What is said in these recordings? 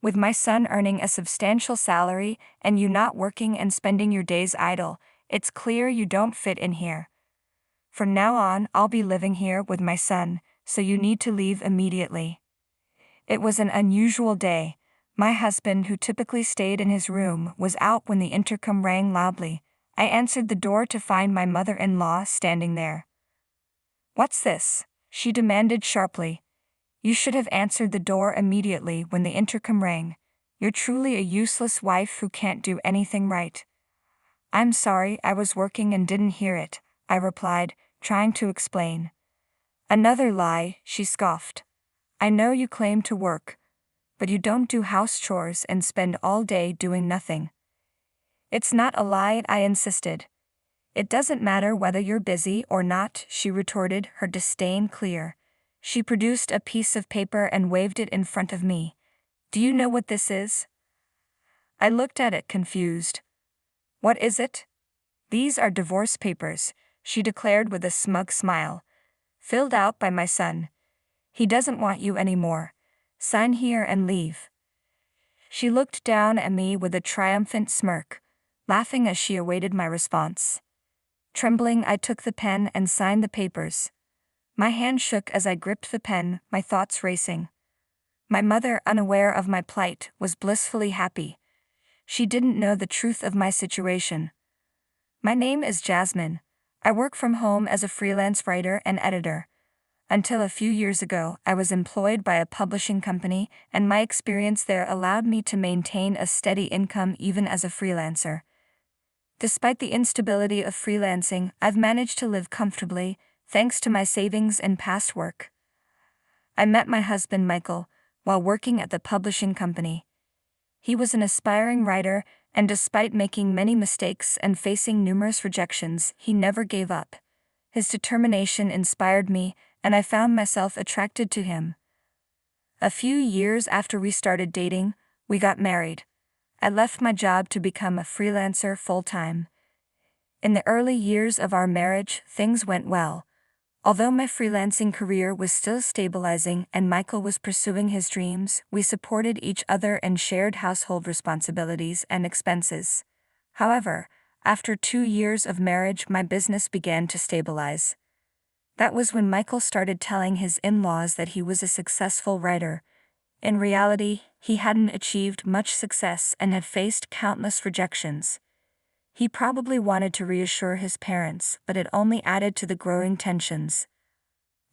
With my son earning a substantial salary and you not working and spending your days idle, it's clear you don't fit in here. From now on, I'll be living here with my son, so you need to leave immediately." It was an unusual day. My husband, who typically stayed in his room, was out when the intercom rang loudly. I answered the door to find my mother-in-law standing there. "What's this?" she demanded sharply. "You should have answered the door immediately when the intercom rang. You're truly a useless wife who can't do anything right." "I'm sorry, I was working and didn't hear it," I replied, trying to explain. "Another lie," she scoffed. "I know you claim to work, but you don't do house chores and spend all day doing nothing." "It's not a lie," I insisted. "It doesn't matter whether you're busy or not," she retorted, her disdain clear. She produced a piece of paper and waved it in front of me. "Do you know what this is?" I looked at it confused. "What is it?" "These are divorce papers," she declared with a smug smile. "Filled out by my son. He doesn't want you anymore. Sign here and leave." She looked down at me with a triumphant smirk, laughing as she awaited my response. Trembling, I took the pen and signed the papers. My hand shook as I gripped the pen, my thoughts racing. My mother, unaware of my plight, was blissfully happy. She didn't know the truth of my situation. "My name is Jasmine. I work from home as a freelance writer and editor. Until a few years ago, I was employed by a publishing company, and my experience there allowed me to maintain a steady income even as a freelancer. Despite the instability of freelancing, I've managed to live comfortably, thanks to my savings and past work." I met my husband Michael while working at the publishing company. He was an aspiring writer, and despite making many mistakes and facing numerous rejections, he never gave up. His determination inspired me, and I found myself attracted to him. A few years after we started dating, we got married. I left my job to become a freelancer full-time. In the early years of our marriage, things went well. Although my freelancing career was still stabilizing and Michael was pursuing his dreams, we supported each other and shared household responsibilities and expenses. However, after 2 years of marriage, my business began to stabilize. That was when Michael started telling his in-laws that he was a successful writer. In reality, he hadn't achieved much success and had faced countless rejections. He probably wanted to reassure his parents, but it only added to the growing tensions.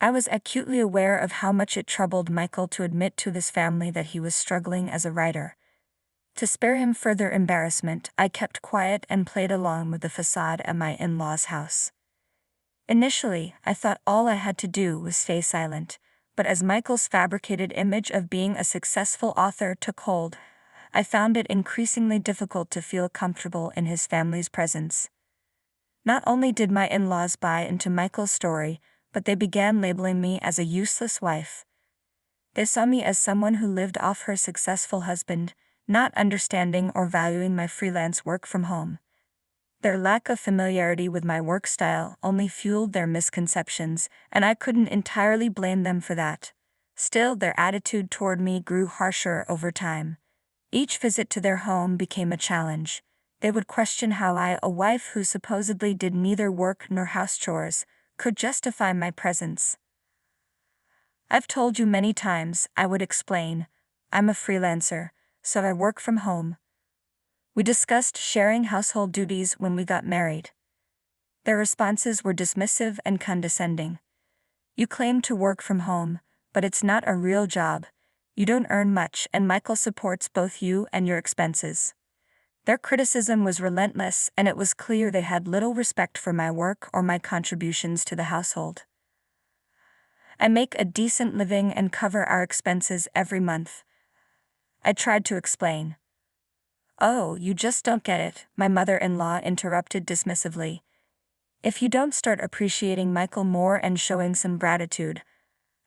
I was acutely aware of how much it troubled Michael to admit to his family that he was struggling as a writer. To spare him further embarrassment, I kept quiet and played along with the facade at my in-laws' house. Initially, I thought all I had to do was stay silent, but as Michael's fabricated image of being a successful author took hold, I found it increasingly difficult to feel comfortable in his family's presence. Not only did my in-laws buy into Michael's story, but they began labeling me as a useless wife. They saw me as someone who lived off her successful husband, not understanding or valuing my freelance work from home. Their lack of familiarity with my work style only fueled their misconceptions, and I couldn't entirely blame them for that. Still, their attitude toward me grew harsher over time. Each visit to their home became a challenge. They would question how I, a wife who supposedly did neither work nor house chores, could justify my presence. "I've told you many times," I would explain. "I'm a freelancer, so I work from home." We discussed sharing household duties when we got married. Their responses were dismissive and condescending. "You claim to work from home, but it's not a real job. You don't earn much, and Michael supports both you and your expenses." Their criticism was relentless, and it was clear they had little respect for my work or my contributions to the household. "I make a decent living and cover our expenses every month," I tried to explain. "Oh, you just don't get it," my mother-in-law interrupted dismissively. "If you don't start appreciating Michael more and showing some gratitude,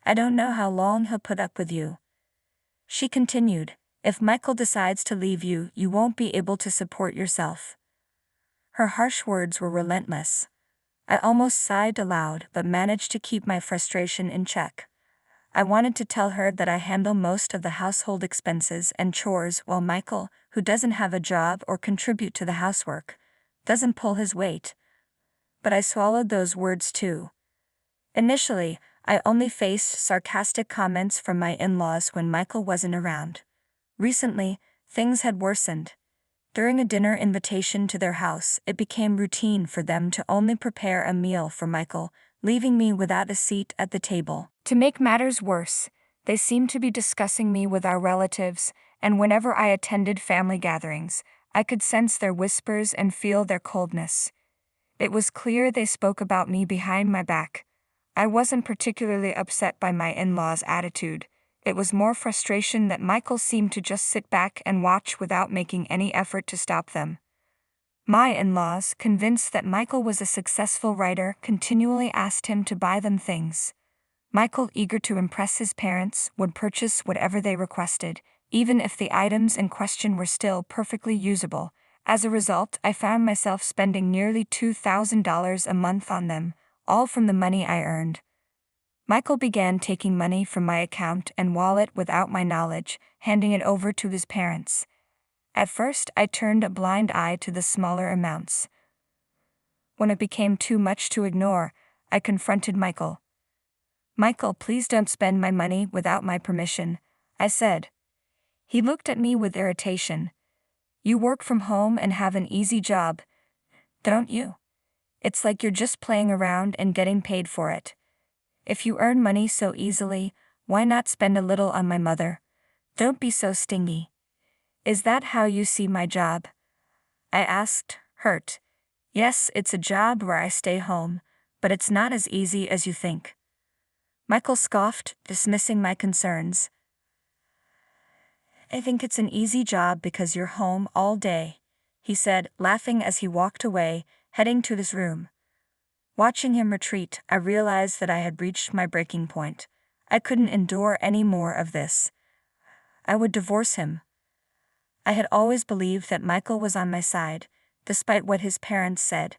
I don't know how long he'll put up with you." She continued, "If Michael decides to leave you, you won't be able to support yourself." Her harsh words were relentless. I almost sighed aloud but managed to keep my frustration in check. I wanted to tell her that I handle most of the household expenses and chores while Michael, who doesn't have a job or contribute to the housework, doesn't pull his weight. But I swallowed those words too. Initially, I only faced sarcastic comments from my in-laws when Michael wasn't around. Recently, things had worsened. During a dinner invitation to their house, it became routine for them to only prepare a meal for Michael, leaving me without a seat at the table. To make matters worse, they seemed to be discussing me with our relatives, and whenever I attended family gatherings, I could sense their whispers and feel their coldness. It was clear they spoke about me behind my back. I wasn't particularly upset by my in-laws' attitude. It was more frustration that Michael seemed to just sit back and watch without making any effort to stop them. My in-laws, convinced that Michael was a successful writer, continually asked him to buy them things. Michael, eager to impress his parents, would purchase whatever they requested, even if the items in question were still perfectly usable. As a result, I found myself spending nearly $2,000 a month on them, all from the money I earned. Michael began taking money from my account and wallet without my knowledge, handing it over to his parents. At first, I turned a blind eye to the smaller amounts. When it became too much to ignore, I confronted Michael. "Michael, please don't spend my money without my permission," I said. He looked at me with irritation. "You work from home and have an easy job, don't you? It's like you're just playing around and getting paid for it. If you earn money so easily, why not spend a little on my mother? Don't be so stingy. Is that how you see my job?" I asked, hurt. "Yes, it's a job where I stay home, but it's not as easy as you think." Michael scoffed, dismissing my concerns. "I think it's an easy job because you're home all day," he said, laughing as he walked away, heading to his room. Watching him retreat, I realized that I had reached my breaking point. I couldn't endure any more of this. I would divorce him. I had always believed that Michael was on my side, despite what his parents said.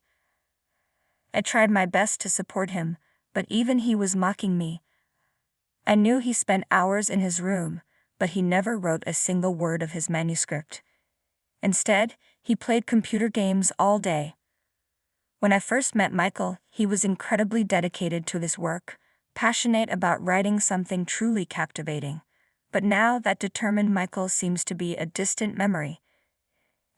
I tried my best to support him, but even he was mocking me. I knew he spent hours in his room, but he never wrote a single word of his manuscript. Instead, he played computer games all day. When I first met Michael, he was incredibly dedicated to his work, passionate about writing something truly captivating. But now that determined Michael seems to be a distant memory.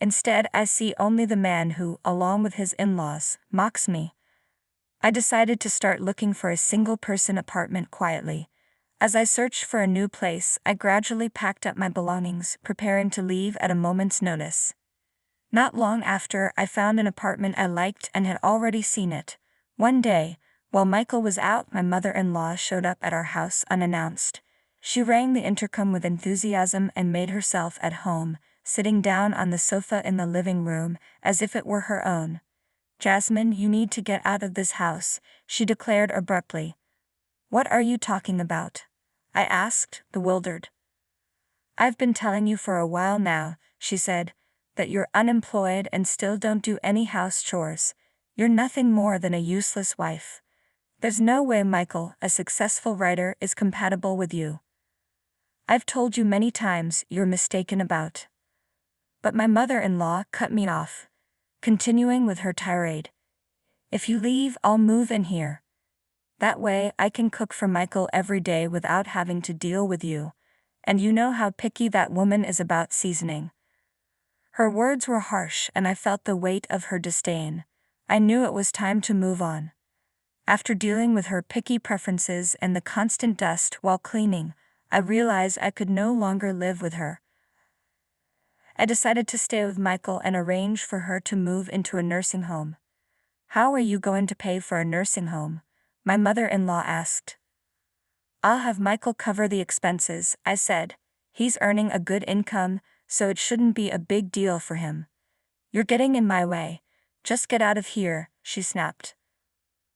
Instead, I see only the man who, along with his in-laws, mocks me. I decided to start looking for a single-person apartment quietly. As I searched for a new place, I gradually packed up my belongings, preparing to leave at a moment's notice. Not long after, I found an apartment I liked and had already seen it. One day, while Michael was out, my mother-in-law showed up at our house unannounced. She rang the intercom with enthusiasm and made herself at home, sitting down on the sofa in the living room, as if it were her own. "Jasmine, you need to get out of this house," she declared abruptly. "What are you talking about?" I asked, bewildered. "I've been telling you for a while now," she said, "that you're unemployed and still don't do any house chores. You're nothing more than a useless wife. There's no way Michael, a successful writer, is compatible with you. I've told you many times you're mistaken about." But my mother-in-law cut me off, continuing with her tirade. "If you leave, I'll move in here. That way I can cook for Michael every day without having to deal with you. And you know how picky that woman is about seasoning." Her words were harsh and I felt the weight of her disdain. I knew it was time to move on. After dealing with her picky preferences and the constant dust while cleaning, I realized I could no longer live with her. I decided to stay with Michael and arrange for her to move into a nursing home. "How are you going to pay for a nursing home?" my mother-in-law asked. "I'll have Michael cover the expenses," I said. "He's earning a good income, so it shouldn't be a big deal for him." "You're getting in my way. Just get out of here," she snapped.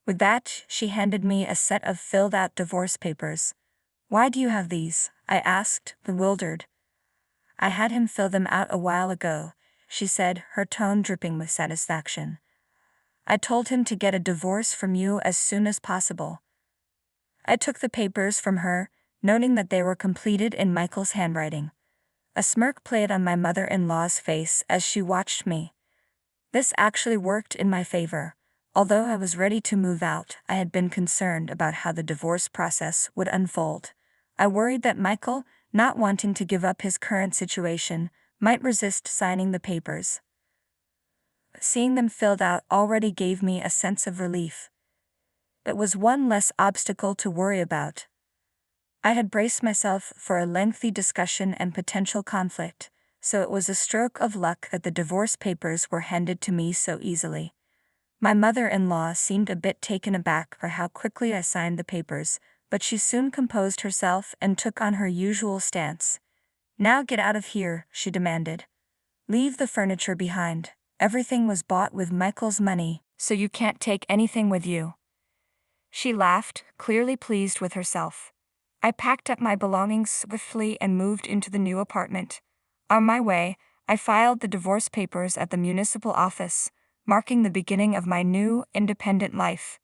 With that, she handed me a set of filled-out divorce papers. "Why do you have these?" I asked, bewildered. "I had him fill them out a while ago," she said, her tone dripping with satisfaction. "I told him to get a divorce from you as soon as possible." I took the papers from her, noting that they were completed in Michael's handwriting. A smirk played on my mother-in-law's face as she watched me. This actually worked in my favor. Although I was ready to move out, I had been concerned about how the divorce process would unfold. I worried that Michael, not wanting to give up his current situation, might resist signing the papers. Seeing them filled out already gave me a sense of relief. It was one less obstacle to worry about. I had braced myself for a lengthy discussion and potential conflict, so it was a stroke of luck that the divorce papers were handed to me so easily. My mother-in-law seemed a bit taken aback by how quickly I signed the papers, but she soon composed herself and took on her usual stance. "Now get out of here," she demanded. "Leave the furniture behind. Everything was bought with Michael's money, so you can't take anything with you." She laughed, clearly pleased with herself. I packed up my belongings swiftly and moved into the new apartment. On my way, I filed the divorce papers at the municipal office, marking the beginning of my new, independent life.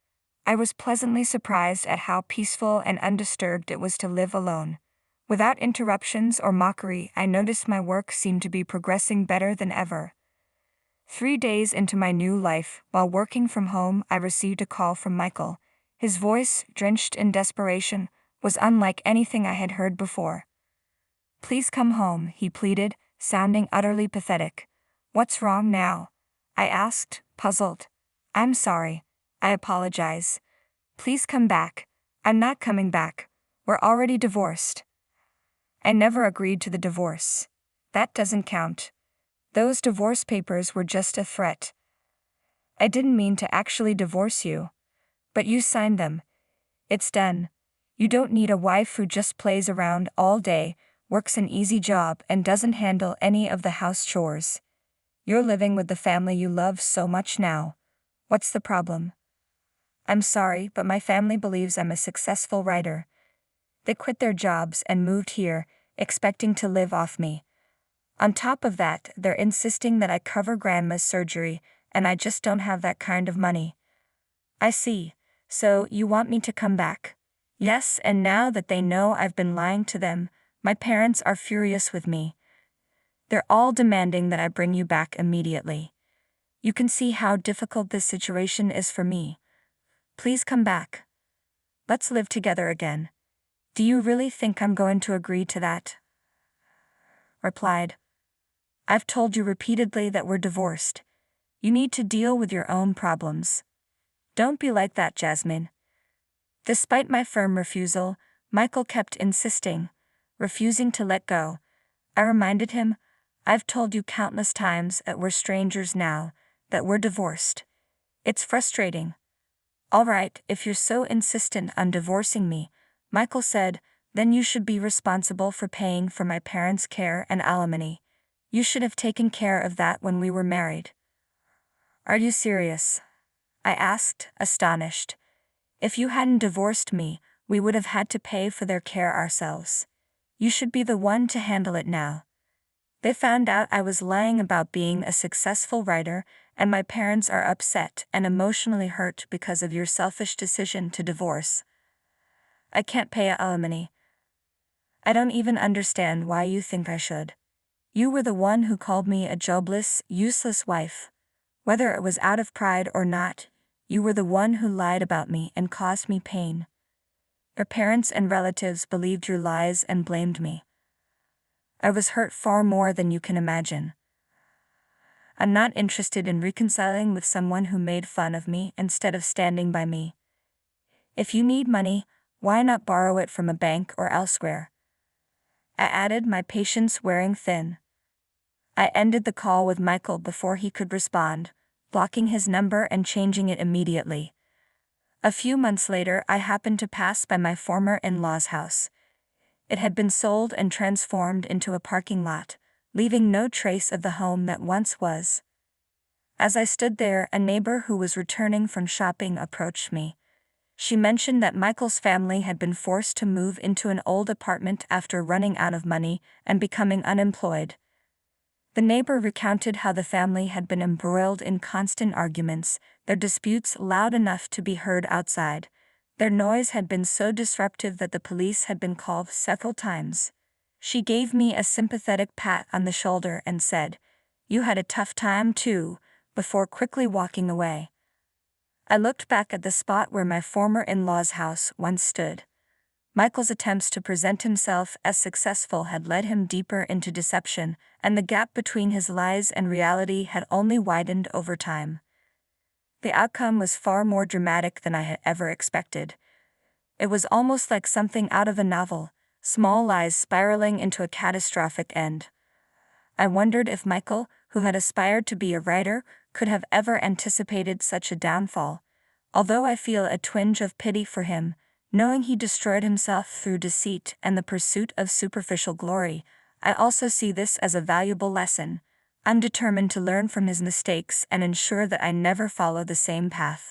I was pleasantly surprised at how peaceful and undisturbed it was to live alone. Without interruptions or mockery, I noticed my work seemed to be progressing better than ever. 3 days into my new life, while working from home, I received a call from Michael. His voice, drenched in desperation, was unlike anything I had heard before. "Please come home," he pleaded, sounding utterly pathetic. "What's wrong now?" I asked, puzzled. "I'm sorry. I apologize. Please come back." "I'm not coming back. We're already divorced." "I never agreed to the divorce. That doesn't count. Those divorce papers were just a threat. I didn't mean to actually divorce you. But you signed them. It's done. You don't need a wife who just plays around all day, works an easy job, and doesn't handle any of the house chores. You're living with the family you love so much now. What's the problem?" "I'm sorry, but my family believes I'm a successful writer. They quit their jobs and moved here, expecting to live off me. On top of that, they're insisting that I cover Grandma's surgery, and I just don't have that kind of money." "I see. So you want me to come back?" "Yes, and now that they know I've been lying to them, my parents are furious with me. They're all demanding that I bring you back immediately. You can see how difficult this situation is for me. Please come back. Let's live together again." "Do you really think I'm going to agree to that?" Replied. "I've told you repeatedly that we're divorced. You need to deal with your own problems. Don't be like that, Jasmine." Despite my firm refusal, Michael kept insisting, refusing to let go. I reminded him, "I've told you countless times that we're strangers now, that we're divorced. It's frustrating." "All right, if you're so insistent on divorcing me," Michael said, "then you should be responsible for paying for my parents' care and alimony. You should have taken care of that when we were married." "Are you serious?" I asked, astonished. "If you hadn't divorced me, we would have had to pay for their care ourselves. You should be the one to handle it now. They found out I was lying about being a successful writer, and my parents are upset and emotionally hurt because of your selfish decision to divorce. I can't pay alimony. I don't even understand why you think I should. You were the one who called me a jobless, useless wife. Whether it was out of pride or not, you were the one who lied about me and caused me pain. Your parents and relatives believed your lies and blamed me. I was hurt far more than you can imagine. I'm not interested in reconciling with someone who made fun of me instead of standing by me. If you need money, why not borrow it from a bank or elsewhere?" I added, my patience wearing thin. I ended the call with Michael before he could respond, blocking his number and changing it immediately. A few months later, I happened to pass by my former in-law's house. It had been sold and transformed into a parking lot, leaving no trace of the home that once was. As I stood there, a neighbor who was returning from shopping approached me. She mentioned that Michael's family had been forced to move into an old apartment after running out of money and becoming unemployed. The neighbor recounted how the family had been embroiled in constant arguments, their disputes loud enough to be heard outside. Their noise had been so disruptive that the police had been called several times. She gave me a sympathetic pat on the shoulder and said, "You had a tough time too," before quickly walking away. I looked back at the spot where my former in-law's house once stood. Michael's attempts to present himself as successful had led him deeper into deception, and the gap between his lies and reality had only widened over time. The outcome was far more dramatic than I had ever expected. It was almost like something out of a novel, small lies spiraling into a catastrophic end. I wondered if Michael, who had aspired to be a writer, could have ever anticipated such a downfall. Although I feel a twinge of pity for him, knowing he destroyed himself through deceit and the pursuit of superficial glory, I also see this as a valuable lesson. I'm determined to learn from his mistakes and ensure that I never follow the same path.